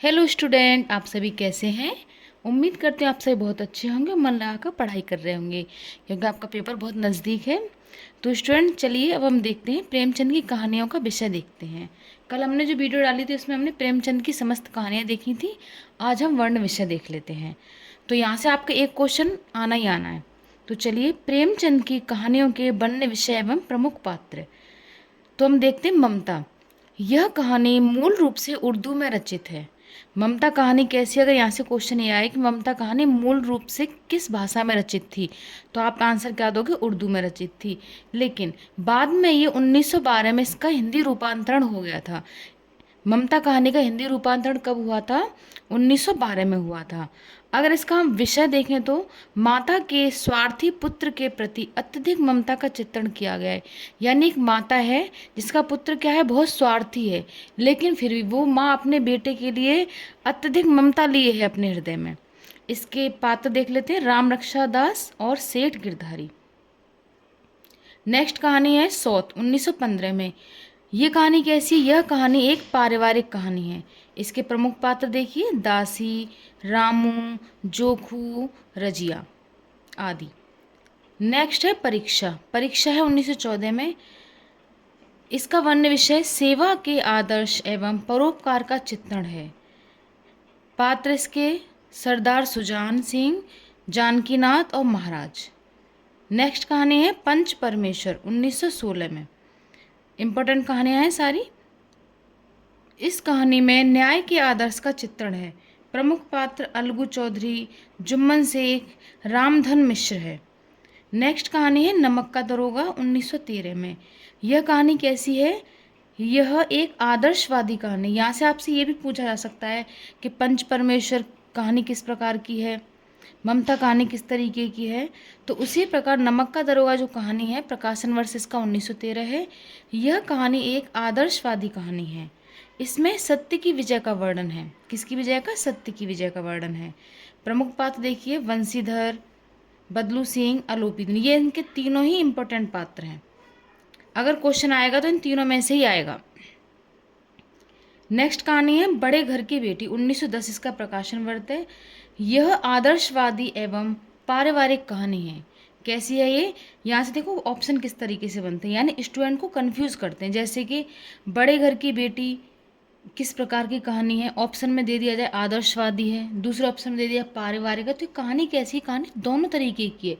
Hello student, आप सभी कैसे हैं। उम्मीद करते हैं आप सभी बहुत अच्छे होंगे, मन लगाकर पढ़ाई कर रहे होंगे क्योंकि आपका पेपर बहुत नज़दीक है। तो स्टूडेंट चलिए अब हम देखते हैं प्रेमचंद की कहानियों का विषय देखते हैं। कल हमने जो वीडियो डाली थी उसमें हमने प्रेमचंद की समस्त कहानियाँ देखी थी। आज हम वर्ण विषय देख लेते हैं। तो यहाँ से आपका एक क्वेश्चन आना ही आना है। तो चलिए, प्रेमचंद की कहानियों के वर्ण विषय एवं प्रमुख पात्र। तो हम देखते हैं ममता। यह कहानी मूल रूप से उर्दू में रचित है। ममता कहानी कैसी, अगर यहाँ से क्वेश्चन ये आए कि ममता कहानी मूल रूप से किस भाषा में रचित थी, तो आप आंसर क्या दोगे, उर्दू में रचित थी। लेकिन बाद में ये 1912 में इसका हिंदी रूपांतरण हो गया था। ममता कहानी का हिंदी रूपांतरण कब हुआ था? 1912 में हुआ था। अगर इसका हम विषय देखें तो माता के स्वार्थी पुत्र के प्रति अत्यधिक ममता का चित्रण किया गया है। यानी एक माता है जिसका पुत्र क्या है, बहुत स्वार्थी है, लेकिन फिर भी वो माँ अपने बेटे के लिए अत्यधिक ममता लिए है अपने हृदय में। इसके पात्र देख लेते हैं, राम रक्षा दास और सेठ गिरधारी। नेक्स्ट कहानी है सौत, 1915 में। ये कहानी कैसी? यह कहानी एक पारिवारिक कहानी है। इसके प्रमुख पात्र देखिए, दासी, रामू, जोखू, रजिया आदि। नेक्स्ट है परीक्षा। परीक्षा है 1914 में। इसका वर्ण विषय सेवा के आदर्श एवं परोपकार का चित्रण है। पात्र इसके सरदार सुजान सिंह, जानकीनाथ और महाराज। नेक्स्ट कहानी है पंच परमेश्वर, 1916 में। इम्पोर्टेंट कहानियाँ हैं सारी। इस कहानी में न्याय के आदर्श का चित्रण है। प्रमुख पात्र अलगू चौधरी, जुम्मन शेख, रामधन मिश्र है। नेक्स्ट कहानी है नमक का दरोगा, 1913 में। यह कहानी कैसी है? यह एक आदर्शवादी कहानी। यहाँ से आपसे ये भी पूछा जा सकता है कि पंच परमेश्वर कहानी किस प्रकार की है, ममता कहानी किस तरीके की है। तो उसी प्रकार नमक का दरोगा जो कहानी है, प्रकाशन वर्ष इसका 1913 है। यह कहानी एक आदर्शवादी कहानी है। इसमें सत्य की विजय का वर्णन है। किसकी विजय का? सत्य की विजय का वर्णन है। प्रमुख पात्र देखिए, वंशीधर, बदलू सिंह, आलोपी दिन, ये इनके तीनों ही इंपॉर्टेंट पात्र हैं। अगर क्वेश्चन आएगा तो इन तीनों में से ही आएगा। नेक्स्ट कहानी है बड़े घर की बेटी, 1910 इसका प्रकाशन वर्ष है। यह आदर्शवादी एवं पारिवारिक कहानी है। कैसी है ये? यहाँ से देखो ऑप्शन किस तरीके से बनते हैं, यानी स्टूडेंट को कंफ्यूज करते हैं। जैसे कि बड़े घर की बेटी किस प्रकार की कहानी है, ऑप्शन में दे दिया जाए आदर्शवादी है, दूसरे ऑप्शन में दे दिया पारिवारिक है। तो ये कहानी कैसी है? कहानी दोनों तरीके की है।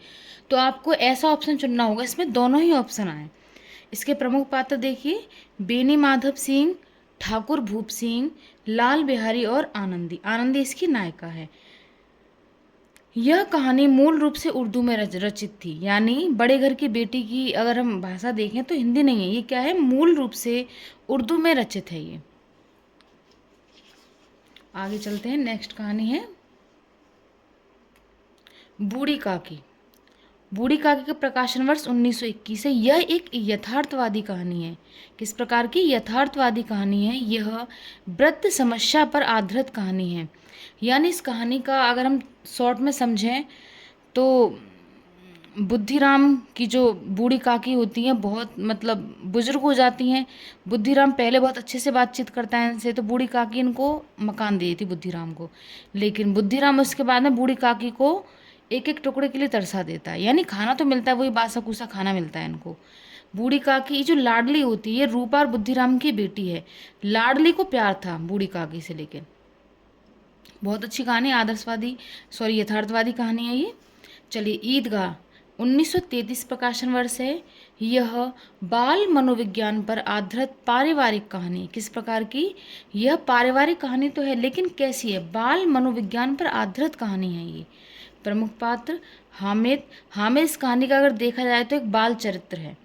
तो आपको ऐसा ऑप्शन चुनना होगा इसमें दोनों ही ऑप्शन आए। इसके प्रमुख पात्र देखिए, बेनी माधव सिंह, ठाकुर भूप सिंह, लाल बिहारी और आनंदी। आनंदी इसकी नायिका है। यह कहानी मूल रूप से उर्दू में रचित थी। यानी बड़े घर की बेटी की अगर हम भाषा देखें तो हिंदी नहीं है, ये क्या है, मूल रूप से उर्दू में रचित है ये। आगे चलते हैं। नेक्स्ट कहानी है बूढ़ी काकी। बूढ़ी काकी का प्रकाशन वर्ष 1921 है। यह एक यथार्थवादी कहानी है। किस प्रकार की? यथार्थवादी कहानी है। यह वृत्त समस्या पर आधारित कहानी है। यानी इस कहानी का अगर हम शॉर्ट में समझें तो बुद्धिराम की जो बूढ़ी काकी होती हैं, बहुत मतलब बुजुर्ग हो जाती हैं। बुद्धिराम पहले बहुत अच्छे से बातचीत करता है इनसे, तो बूढ़ी काकी इनको मकान दे देती बुद्धिराम को। लेकिन बुद्धिराम उसके बाद में बूढ़ी काकी को एक एक टुकड़े के लिए तरसा देता है। यानी खाना तो मिलता है, वही बासा कुसा खाना मिलता है इनको। बूढ़ी काकी जो लाडली होती है, रूपा और बुद्धिराम की बेटी है। लाडली को प्यार था बूढ़ी काकी से, लेकिन बहुत अच्छी कहानी, आदर्शवादी यथार्थवादी कहानी है ये। चलिए, ईदगाह, 1933 प्रकाशन वर्ष है। यह बाल मनोविज्ञान पर आधारित पारिवारिक कहानी। किस प्रकार की? यह पारिवारिक कहानी तो है, लेकिन कैसी है? बाल मनोविज्ञान पर आधारित कहानी है ये। प्रमुख पात्र हामिद। हामिद इस कहानी का अगर देखा जाए तो एक बाल चरित्र है।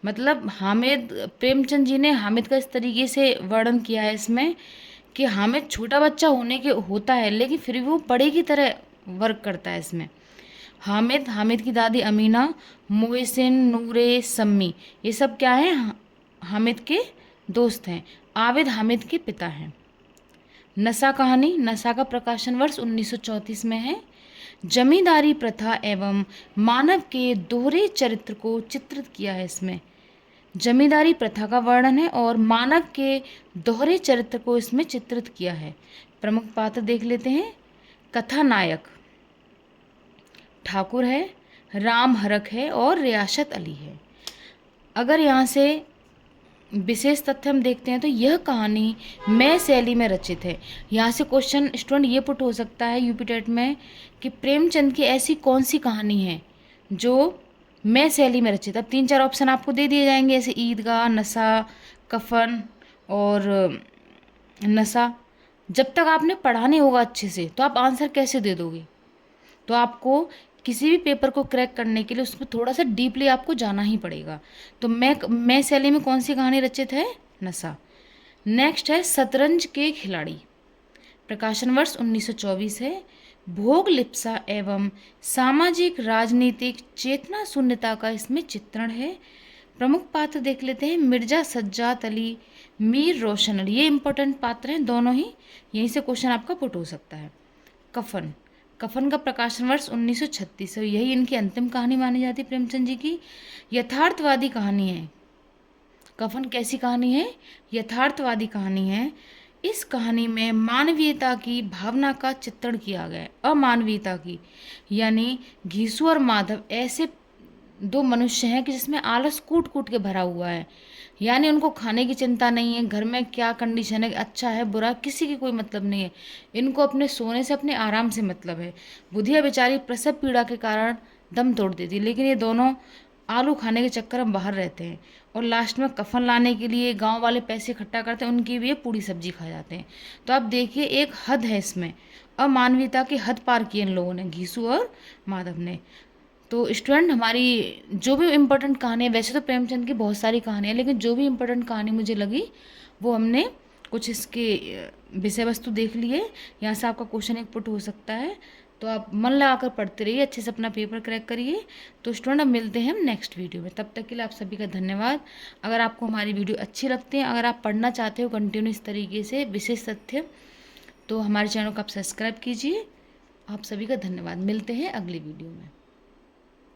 मतलब हामिद, प्रेमचंद जी ने हामिद का इस तरीके से वर्णन किया है इसमें कि हामिद छोटा बच्चा होता है, लेकिन फिर भी वो बड़े की तरह वर्क करता है इसमें। हामिद की दादी अमीना, मोहसिन, नूरे, सम्मी, ये सब क्या है, हामिद के दोस्त हैं। आबिद हामिद के पिता हैं। नशा कहानी। नशा का प्रकाशन वर्ष 1934 में है। जमींदारी प्रथा एवं मानव के दोहरे चरित्र को चित्रित किया है इसमें। जमींदारी प्रथा का वर्णन है और मानव के दोहरे चरित्र को इसमें चित्रित किया है। प्रमुख पात्र देख लेते हैं। कथानायक ठाकुर है, राम हरक है और रियासत अली है। अगर यहाँ से विशेष तथ्य हम देखते हैं तो यह कहानी मैं शैली में रचित है। यहाँ से क्वेश्चन स्टूडेंट ये पुट हो सकता है यूपी टेट में कि प्रेमचंद की ऐसी कौन सी कहानी है जो मैं शैली में रचित। अब 3-4 ऑप्शन आपको दे दिए जाएंगे, जैसे ईदगाह, नशा, कफन और नशा। जब तक आपने पढ़ा नहीं होगा अच्छे से तो आप आंसर कैसे दे दोगे। तो आपको किसी भी पेपर को क्रैक करने के लिए उसमें थोड़ा सा डीपली आपको जाना ही पड़ेगा। तो मैं शैली में कौन सी कहानी रचित है, नशा। नेक्स्ट है शतरंज के खिलाड़ी, प्रकाशन वर्ष 1924 है। भोग लिप्सा एवं सामाजिक राजनीतिक चेतना शून्यता का इसमें चित्रण है। प्रमुख पात्र देख लेते हैं। मिर्जा सज्जाद अली, मीर रोशन अली, ये इंपॉर्टेंट पात्र हैं दोनों ही, यहीं से क्वेश्चन आपका पुट हो सकता है। कफन, कफन का प्रकाशन वर्ष 1936 है। यही इनकी अंतिम कहानी मानी जाती है प्रेमचंद जी की। यथार्थवादी कहानी है। कफन कैसी कहानी है, यथार्थवादी कहानी है। इस कहानी में मानवीयता की भावना का चित्रण किया गया है, अमानवीयता की। यानी घीसू और माधव ऐसे दो मनुष्य हैं कि जिसमें आलस कूट कूट के भरा हुआ है। यानी उनको खाने की चिंता नहीं है, घर में क्या कंडीशन है, अच्छा है बुरा, किसी की कोई मतलब नहीं है। इनको अपने सोने से, अपने आराम से मतलब है। बुधिया बेचारी प्रसव पीड़ा के कारण दम तोड़ देती है, लेकिन ये दोनों आलू खाने के चक्कर में बाहर रहते हैं और लास्ट में कफन लाने के लिए गांव वाले पैसे इकट्ठा करते हैं, उनकी भी ये पूरी सब्जी खा जाते हैं। तो आप देखिए एक हद है इसमें, अमानवीयता की हद पार की इन लोगों ने, घीसू और माधव ने। तो स्टूडेंट हमारी जो भी इम्पोर्टेंट कहानी है, वैसे तो प्रेमचंद की बहुत सारी कहानियाँ, लेकिन जो भी इम्पोर्टेंट कहानी मुझे लगी वो हमने कुछ इसके विषय वस्तु देख लिए। यहाँ से आपका क्वेश्चन एक पुट हो सकता है, तो आप मन लगाकर पढ़ते रहिए, अच्छे से अपना पेपर क्रैक करिए। तो स्टूडेंट अब मिलते हैं हम नेक्स्ट वीडियो में, तब तक के लिए आप सभी का धन्यवाद। अगर आपको हमारी वीडियो अच्छी लगती है, अगर आप पढ़ना चाहते हो कंटिन्यू इस तरीके से विशेष तथ्य, तो हमारे चैनल को आप सब्सक्राइब कीजिए। आप सभी का धन्यवाद, मिलते हैं अगली वीडियो में।